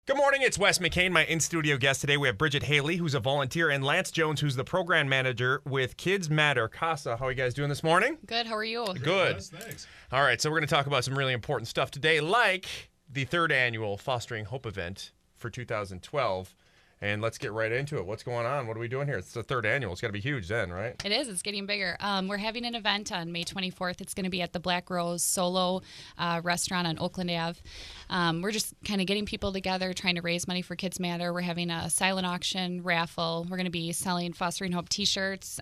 Good morning, it's Wes McKane, my in-studio guest today. We have Brigette Haley, who's a volunteer, and Lance Jones, who's the program manager with Kids Matter CASA. How are you guys doing this morning? Good, how are you? Good. Yes, thanks. All right, so we're going to talk about some really important stuff today, like the third annual Fostering Hope event for 2012. And let's get right into it. What's going on? What are we doing here? It's the third annual. It's got to be huge then, right? It is. It's getting bigger. We're having an event on May 24th. It's going to be at the Black Rose Solo restaurant on Oakland Ave. We're just kind of getting people together, trying to raise money for Kids Matter. We're having a silent auction raffle. We're going to be selling Fostering Hope t-shirts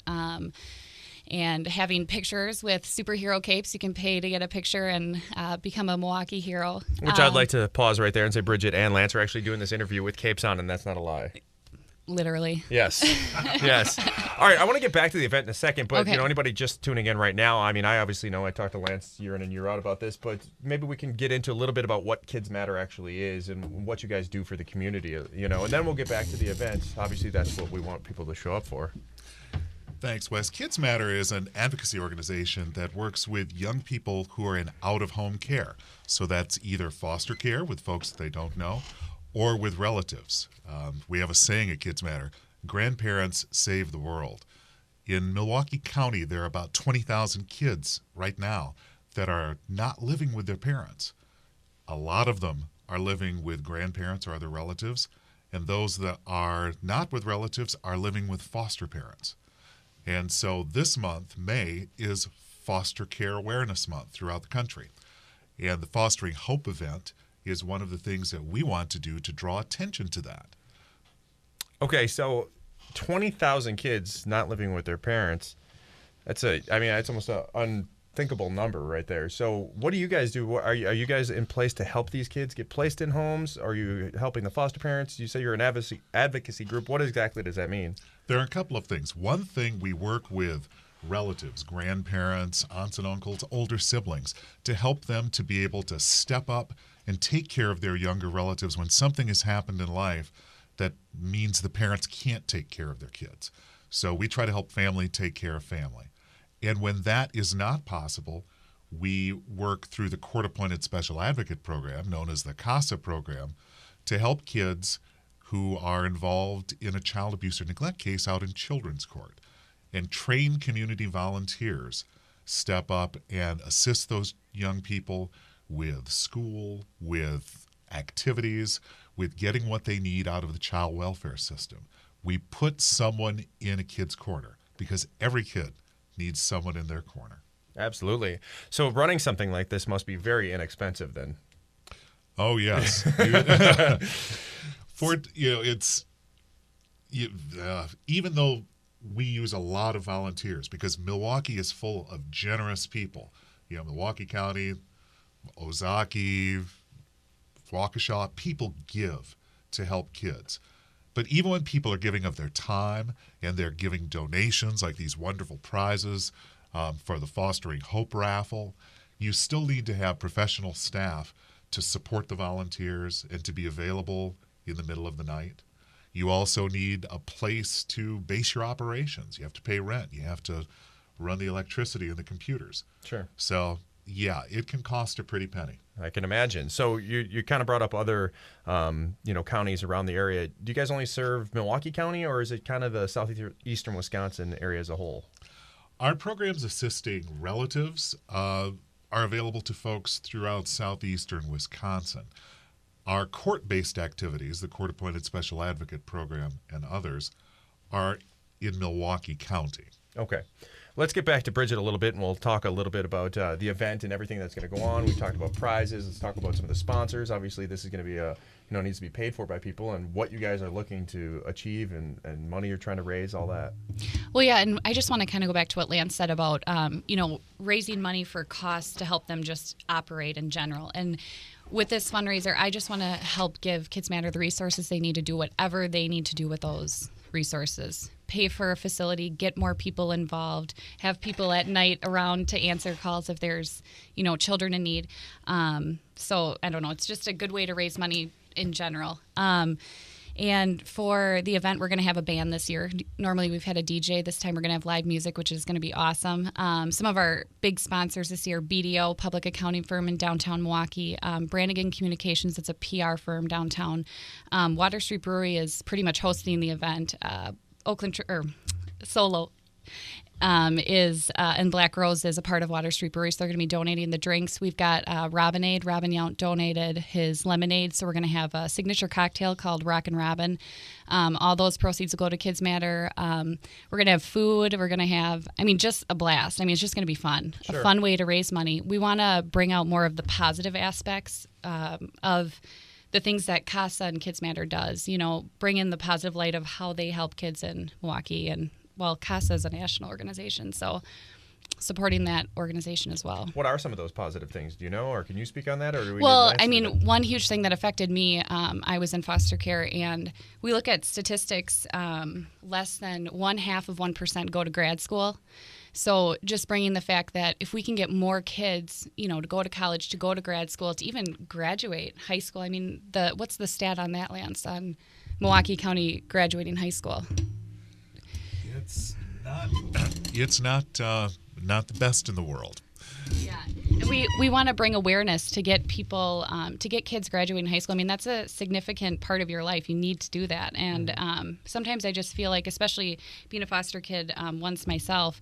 and having pictures with superhero capes. You can pay to get a picture and become a Milwaukee hero. Which I'd like to pause right there and say Brigette and Lance are actually doing this interview with capes on, and that's not a lie. Literally. Yes. Yes. All right, I want to get back to the event in a second, but Okay. Anybody just tuning in right now, I mean, I obviously know I talked to Lance year in and year out about this, but maybe we can get into a little bit about what Kids Matter actually is and what you guys do for the community, and then we'll get back to the event. Obviously, that's what we want people to show up for. Thanks, Wes. Kids Matter is an advocacy organization that works with young people who are in out-of-home care. So that's either foster care with folks they don't know or with relatives. We have a saying at Kids Matter, grandparents save the world. In Milwaukee County, there are about 20,000 kids right now that are not living with their parents. A lot of them are living with grandparents or other relatives, and those that are not with relatives are living with foster parents. And so this month, May, is Foster Care Awareness Month throughout the country. And the Fostering Hope event is one of the things that we want to do to draw attention to that. Okay, so 20,000 kids not living with their parents. That's almost an unthinkable number right there. So what do you guys do? Are you guys in place to help these kids get placed in homes? Are you helping the foster parents? You say you're an advocacy group. What exactly does that mean? There are a couple of things. One thing, we work with relatives, grandparents, aunts and uncles, older siblings, to help them to be able to step up and take care of their younger relatives when something has happened in life that means the parents can't take care of their kids. So we try to help family take care of family. And when that is not possible, we work through the court-appointed special advocate program, known as the CASA program, to help kids who are involved in a child abuse or neglect case out in children's court. And trained community volunteers step up and assist those young people with school, with activities, with getting what they need out of the child welfare system. We put someone in a kid's corner because every kid needs someone in their corner. Absolutely. So running something like this must be very inexpensive then. Oh, yes. Even though we use a lot of volunteers, because Milwaukee is full of generous people. Milwaukee County, Ozaki, Waukesha, people give to help kids. But even when people are giving of their time and they're giving donations like these wonderful prizes for the Fostering Hope raffle, you still need to have professional staff to support the volunteers and to be available in the middle of the night. You also need a place to base your operations. You have to pay rent. You have to run the electricity and the computers. Sure. So, yeah, it can cost a pretty penny. I can imagine. So you kind of brought up other, counties around the area. Do you guys only serve Milwaukee County, or is it kind of the southeastern Wisconsin area as a whole? Our programs assisting relatives are available to folks throughout southeastern Wisconsin. Our court-based activities, the Court-Appointed Special Advocate Program and others, are in Milwaukee County. Okay. Let's get back to Brigette a little bit, and we'll talk a little bit about the event and everything that's going to go on. We talked about prizes. Let's talk about some of the sponsors. Obviously, this is going to be needs to be paid for by people, and what you guys are looking to achieve and money you're trying to raise, all that. Well, yeah, and I just want to kind of go back to what Lance said about, raising money for costs to help them just operate in general. And with this fundraiser, I just want to help give Kids Matter the resources they need to do whatever they need to do with those resources. Pay for a facility, get more people involved, have people at night around to answer calls if there's, children in need. So I don't know, it's just a good way to raise money in general. And for the event, we're going to have a band this year. Normally, we've had a DJ. This time, we're going to have live music, which is going to be awesome. Some of our big sponsors this year, BDO, public accounting firm in downtown Milwaukee, Brannigan Communications, it's a PR firm downtown. Water Street Brewery is pretty much hosting the event. Solo is and Black Rose is a part of Water Street Brewery, so they're going to be donating the drinks. We've got Robinade. Robin Yount donated his lemonade, so we're going to have a signature cocktail called Rockin' Robin. All those proceeds will go to Kids Matter. We're going to have food. We're going to have, just a blast. It's just going to be fun. Sure. A fun way to raise money. We want to bring out more of the positive aspects of the things that CASA and Kids Matter does. Bring in the positive light of how they help kids in Milwaukee, and CASA is a national organization, so supporting that organization as well. What are some of those positive things? Do you know, or can you speak on that? Or do we one huge thing that affected me, I was in foster care, and we look at statistics, less than 0.5% go to grad school. So just bringing the fact that if we can get more kids, to go to college, to go to grad school, to even graduate high school. What's the stat on that, Lance, on Milwaukee County graduating high school? It's not the best in the world. Yeah, we want to bring awareness to get people, to get kids graduating high school. That's a significant part of your life. You need to do that. And sometimes I just feel like, especially being a foster kid once myself,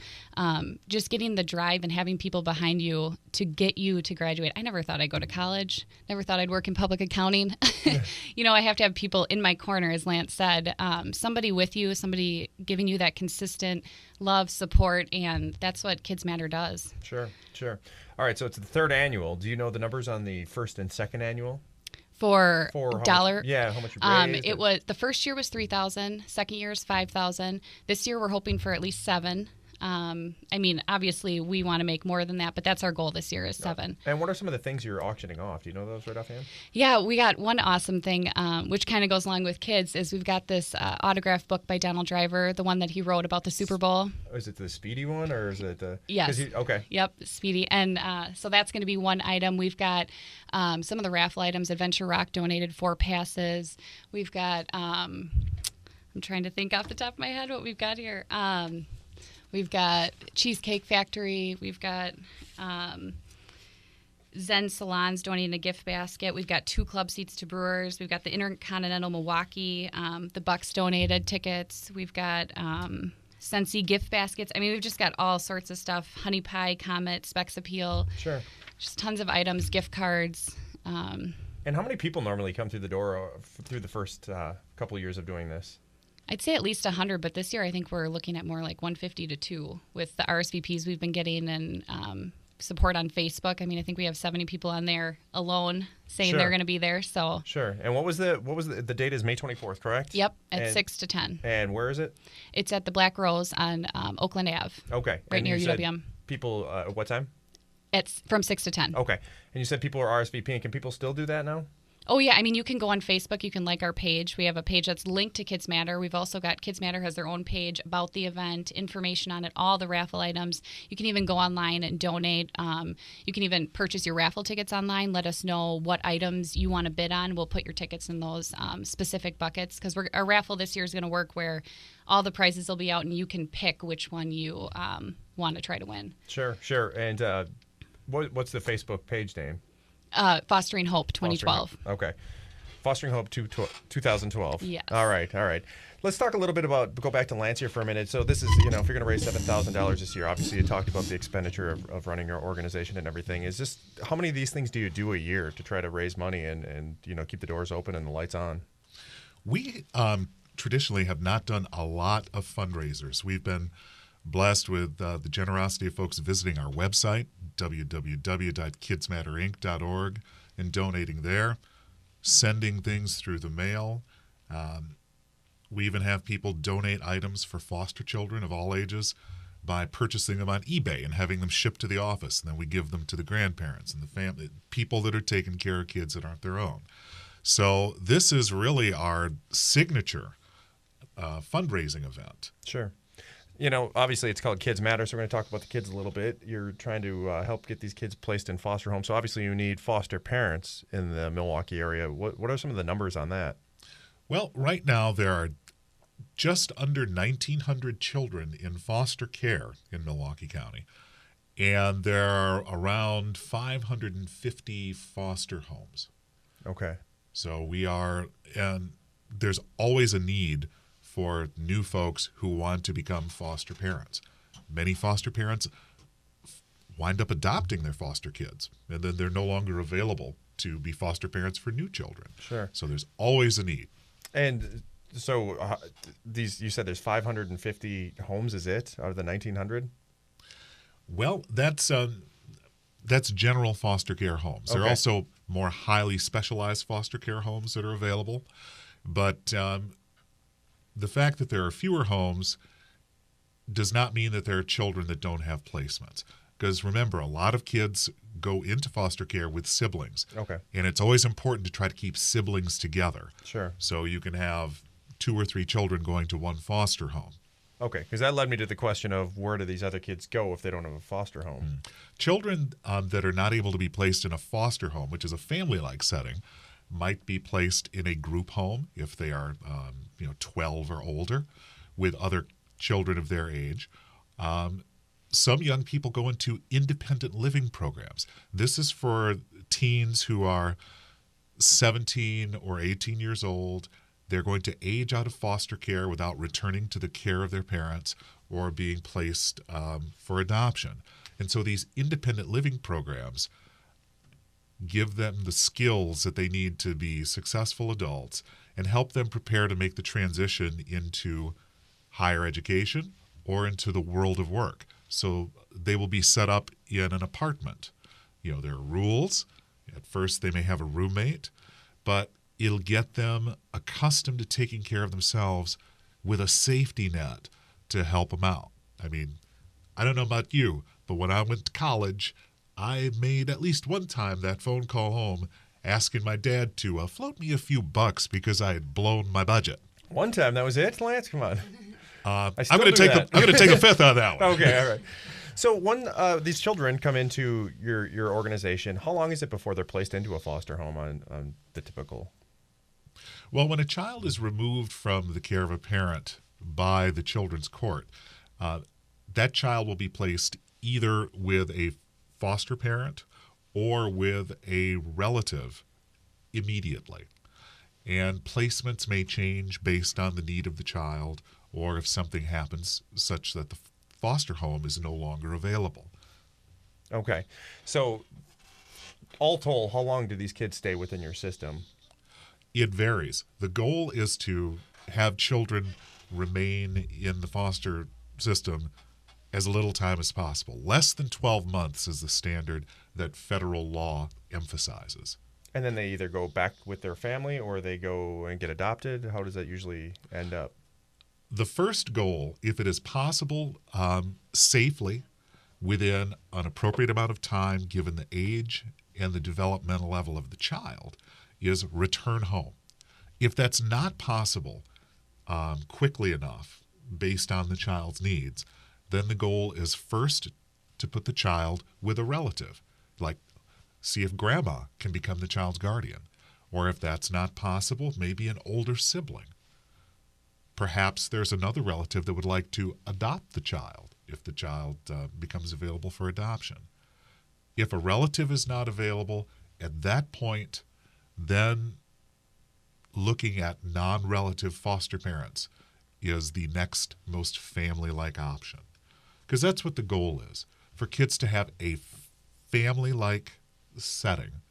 just getting the drive and having people behind you to get you to graduate. I never thought I'd go to college. Never thought I'd work in public accounting. I have to have people in my corner, as Lance said, somebody with you, somebody giving you that consistent love, support, and that's what Kids Matter does. Sure. All right, so it's the third annual. Do you know the numbers on the first and second annual? For dollar? How much you raised? It was, the first year was $3,000, second year is $5,000. This year we're hoping for at least $7,000. Obviously we want to make more than that, but that's our goal this year is $7,000. And what are some of the things you're auctioning off? Do you know those right offhand? Yeah, we got one awesome thing, which kind of goes along with kids, is we've got this autograph book by Donald Driver, the one that he wrote about the Super Bowl. Is it the Speedy one, or is it the... Yes. Okay. Yep, Speedy. And so that's going to be one item. We've got some of the raffle items. Adventure Rock donated 4 passes. We've got, I'm trying to think off the top of my head what we've got here. We've got Cheesecake Factory. We've got Zen Salons donating a gift basket. We've got 2 club seats to Brewers. We've got the Intercontinental Milwaukee. The Bucks donated tickets. We've got Scentsy gift baskets. We've just got all sorts of stuff. Honey Pie, Comet, Specs Appeal. Sure. Just tons of items, gift cards. And how many people normally come through the door through the first couple of years of doing this? I'd say at least 100, but this year I think we're looking at more like 150 to 2 with the RSVPs we've been getting and support on Facebook. I think we have 70 people on there alone saying they're going to be there. So sure. And what was the date? Is May 24th, correct? Yep, at 6 to 10. And where is it? It's at the Black Rose on Oakland Ave. Okay. Right near UWM. People, what time? It's from 6 to 10. Okay. And you said people are RSVPing. Can people still do that now? Oh, yeah. You can go on Facebook. You can like our page. We have a page that's linked to Kids Matter. We've also got Kids Matter has their own page about the event, information on it, all the raffle items. You can even go online and donate. You can even purchase your raffle tickets online. Let us know what items you want to bid on. We'll put your tickets in those specific buckets, because our raffle this year is going to work where all the prizes will be out and you can pick which one you want to try to win. Sure. And what's the Facebook page name? Fostering Hope 2012. Okay. Fostering Hope 2012. Yes. All right. Let's talk a little bit go back to Lance here for a minute. So this is, if you're going to raise $7,000 this year, obviously you talked about the expenditure of running your organization and everything. Is this, how many of these things do you do a year to try to raise money and keep the doors open and the lights on? We traditionally have not done a lot of fundraisers. We've been blessed with the generosity of folks visiting our website, www.kidsmatterinc.org, and donating there, sending things through the mail. We even have people donate items for foster children of all ages by purchasing them on eBay and having them shipped to the office, and then we give them to the grandparents and the family, people that are taking care of kids that aren't their own. So this is really our signature fundraising event. Sure. Obviously it's called Kids Matter, so we're going to talk about the kids a little bit. You're trying to help get these kids placed in foster homes. So obviously you need foster parents in the Milwaukee area. What are some of the numbers on that? Well, right now there are just under 1,900 children in foster care in Milwaukee County, and there are around 550 foster homes. Okay. So and there's always a need for new folks who want to become foster parents. Many foster parents wind up adopting their foster kids, and then they're no longer available to be foster parents for new children. Sure. So there's always a need. And so you said there's 550 homes, is it, out of the 1,900? Well, that's general foster care homes. There are Okay. also more highly specialized foster care homes that are available. But the fact that there are fewer homes does not mean that there are children that don't have placements. Because remember, a lot of kids go into foster care with siblings. Okay. And it's always important to try to keep siblings together. Sure. So you can have 2 or 3 children going to one foster home. Okay, because that led me to the question of where do these other kids go if they don't have a foster home? Children that are not able to be placed in a foster home, which is a family-like setting, might be placed in a group home if they are 12 or older with other children of their age. Some young people go into independent living programs. This is for teens who are 17 or 18 years old. They're going to age out of foster care without returning to the care of their parents or being placed for adoption. And so these independent living programs give them the skills that they need to be successful adults and help them prepare to make the transition into higher education or into the world of work. So they will be set up in an apartment. There are rules. At first they may have a roommate, but it'll get them accustomed to taking care of themselves with a safety net to help them out. I mean, I don't know about you, but when I went to college, I made at least one time that phone call home asking my dad to float me a few bucks because I had blown my budget. One time, that was it, Lance? Come on. I'm going to take a fifth on that one. Okay, all right. So when these children come into your organization, how long is it before they're placed into a foster home on the typical? Well, when a child is removed from the care of a parent by the children's court, that child will be placed either with a foster parent or with a relative immediately. And placements may change based on the need of the child or if something happens such that the foster home is no longer available. Okay. So all told, how long do these kids stay within your system? It varies. The goal is to have children remain in the foster system as little time as possible. Less than 12 months is the standard that federal law emphasizes. And then they either go back with their family or they go and get adopted? How does that usually end up? The first goal, if it is possible, safely, within an appropriate amount of time, given the age and the developmental level of the child, is return home. If that's not possible quickly enough, based on the child's needs, then the goal is first to put the child with a relative, like see if grandma can become the child's guardian, or if that's not possible, maybe an older sibling. Perhaps there's another relative that would like to adopt the child if the child becomes available for adoption. If a relative is not available, at that point, then looking at non-relative foster parents is the next most family-like option. Because that's what the goal is, for kids to have a family-like setting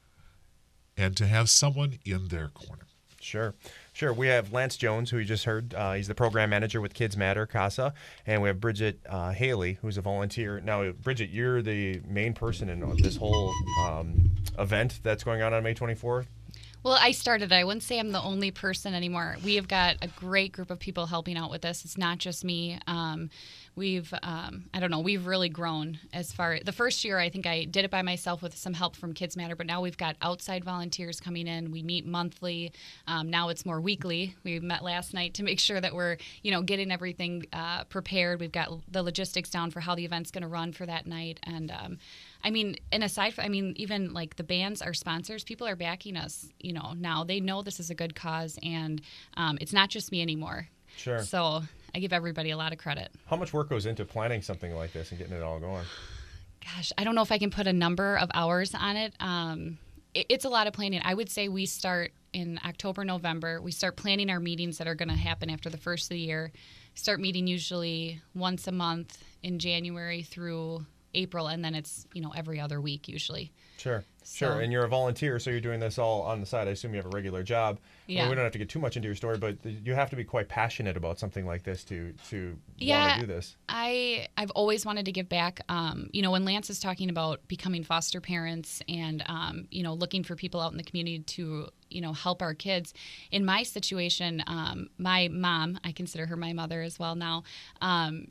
and to have someone in their corner. Sure. We have Lance Jones, who you just heard. He's the program manager with Kids Matter, CASA. And we have Brigette Haley, who's a volunteer. Now, Brigette, you're the main person in this whole event that's going on May 24th. Well, I started. I wouldn't say I'm the only person anymore. We have got a great group of people helping out with this. It's not just me. We've really grown as far. The first year, I think I did it by myself with some help from Kids Matter, but now we've got outside volunteers coming in. We meet monthly. Now it's more weekly. We met last night to make sure that we're, getting everything prepared. We've got the logistics down for how the event's going to run for that night, and I mean, and aside from, I mean, even like the bands, our sponsors, people are backing us, now. They know this is a good cause, and it's not just me anymore. Sure. So I give everybody a lot of credit. How much work goes into planning something like this and getting it all going? Gosh, I don't know if I can put a number of hours on it. It's a lot of planning. I would say we start in October, November. We start planning our meetings that are going to happen after the first of the year. Start meeting usually once a month in January through April, and then it's, every other week usually. Sure. So- Sure. And you're a volunteer, so you're doing this all on the side. I assume you have a regular job. Yeah. Well, we don't have to get too much into your story, but you have to be quite passionate about something like this to want Yeah. to do this. I've always wanted to give back. When Lance is talking about becoming foster parents and, looking for people out in the community to, help our kids. In my situation, my mom, I consider her my mother as well now,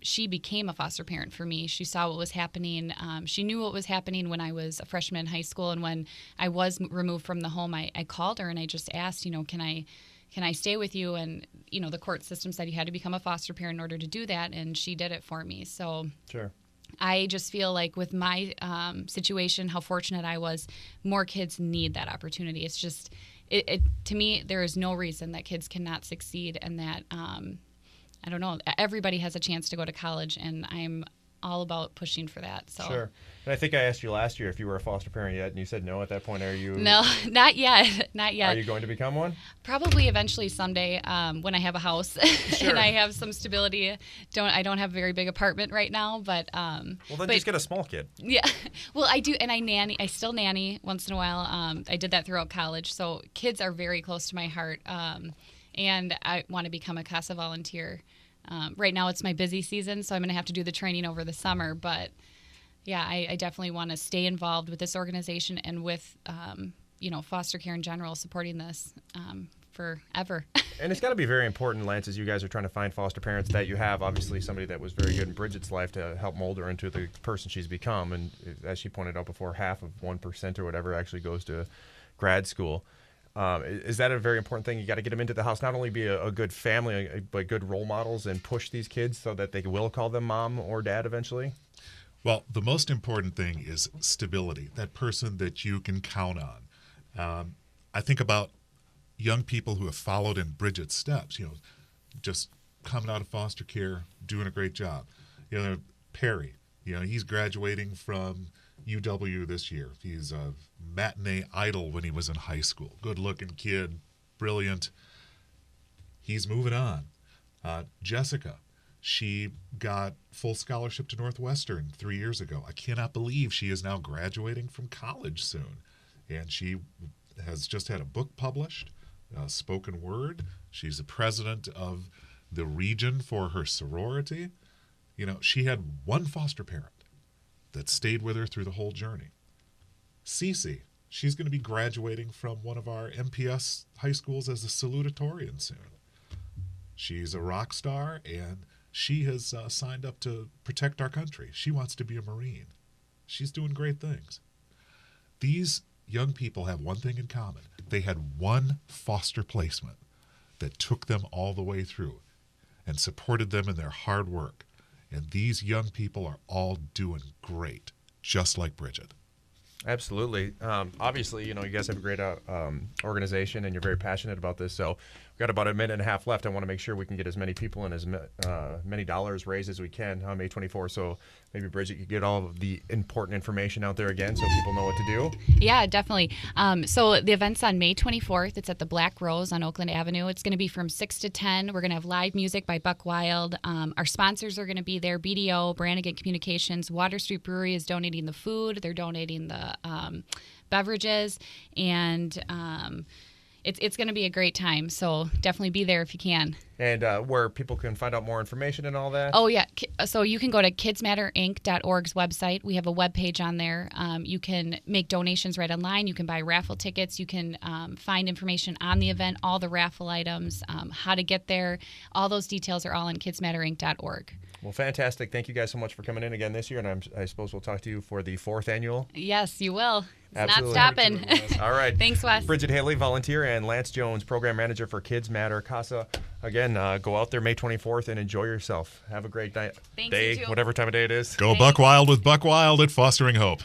she became a foster parent for me. She saw what was happening. She knew what was happening when I was a freshman in high school. And when I was removed from the home, I called her and I just asked, can I stay with you? And, the court system said you had to become a foster parent in order to do that. And she did it for me. So Sure. I just feel like with my situation, how fortunate I was, more kids need that opportunity. It's just, to me, there is no reason that kids cannot succeed, and that, I don't know, everybody has a chance to go to college, and I'm all about pushing for that. So. Sure. And I think I asked you last year if you were a foster parent yet, and you said no at that point. Are you? No, not yet. Not yet. Are you going to become one? Probably eventually someday, when I have a house Sure. and I have some stability. I don't have a very big apartment right now, but Well, then just get a small kid. yeah. Well, I do, and I still nanny once in a while. I did that throughout college, so kids are very close to my heart. And I want to become a CASA volunteer. Right now it's my busy season, so I'm going to have to do the training over the summer. But yeah, I definitely want to stay involved with this organization and with, foster care in general, supporting this forever. And it's got to be very important, Lance, as you guys are trying to find foster parents, that you have obviously somebody that was very good in Bridget's life to help mold her into the person she's become. And as she pointed out before, half of 1% or whatever actually goes to grad school. Is that a very important thing? You got to get them into the house, not only be a good family, but good role models, and push these kids so that they will call them mom or dad eventually? Well, the most important thing is stability, that person that you can count on. I think about young people who have followed in Bridget's steps, just coming out of foster care, doing a great job. Perry, he's graduating from UW this year. He's a matinee idol when he was in high school. Good-looking kid, brilliant. He's moving on. Jessica, she got full scholarship to Northwestern 3 years ago. I cannot believe she is now graduating from college soon. And she has just had a book published, spoken word. She's the president of the region for her sorority. She had one foster parent that stayed with her through the whole journey. Cece, she's going to be graduating from one of our MPS high schools as a salutatorian soon. She's a rock star, and she has signed up to protect our country. She wants to be a Marine. She's doing great things. These young people have one thing in common. They had one foster placement that took them all the way through and supported them in their hard work. And these young people are all doing great, just like Bridget. Absolutely. Obviously, you guys have a great organization, and you're very passionate about this. So we've got about a minute and a half left. I want to make sure we can get as many people and as many dollars raised as we can on May 24th. So maybe, Bridget, you get all of the important information out there again so people know what to do. Yeah, definitely. So the event's on May 24th. It's at the Black Rose on Oakland Avenue. It's going to be from 6 to 10. We're going to have live music by Buck Wild. Our sponsors are going to be there. BDO, Brannigan Communications, Water Street Brewery is donating the food. They're donating the beverages, and it's going to be a great time. So definitely be there if you can. And where people can find out more information and all that? Oh, yeah. So you can go to kidsmatterinc.org's website. We have a webpage on there. You can make donations right online. You can buy raffle tickets. You can find information on the event, all the raffle items, how to get there. All those details are all on kidsmatterinc.org. Well, fantastic. Thank you guys so much for coming in again this year, and I suppose we'll talk to you for the 4th annual. Yes, you will. It's Absolutely. not stopping. All right. Thanks, Wes. Bridget Haley, volunteer, and Lance Jones, program manager for Kids Matter CASA. Again, go out there May 24th and enjoy yourself. Have a great night. Thanks, day, you too. whatever time of day it is. Go Buck Wild with Buck Wild at Fostering Hope.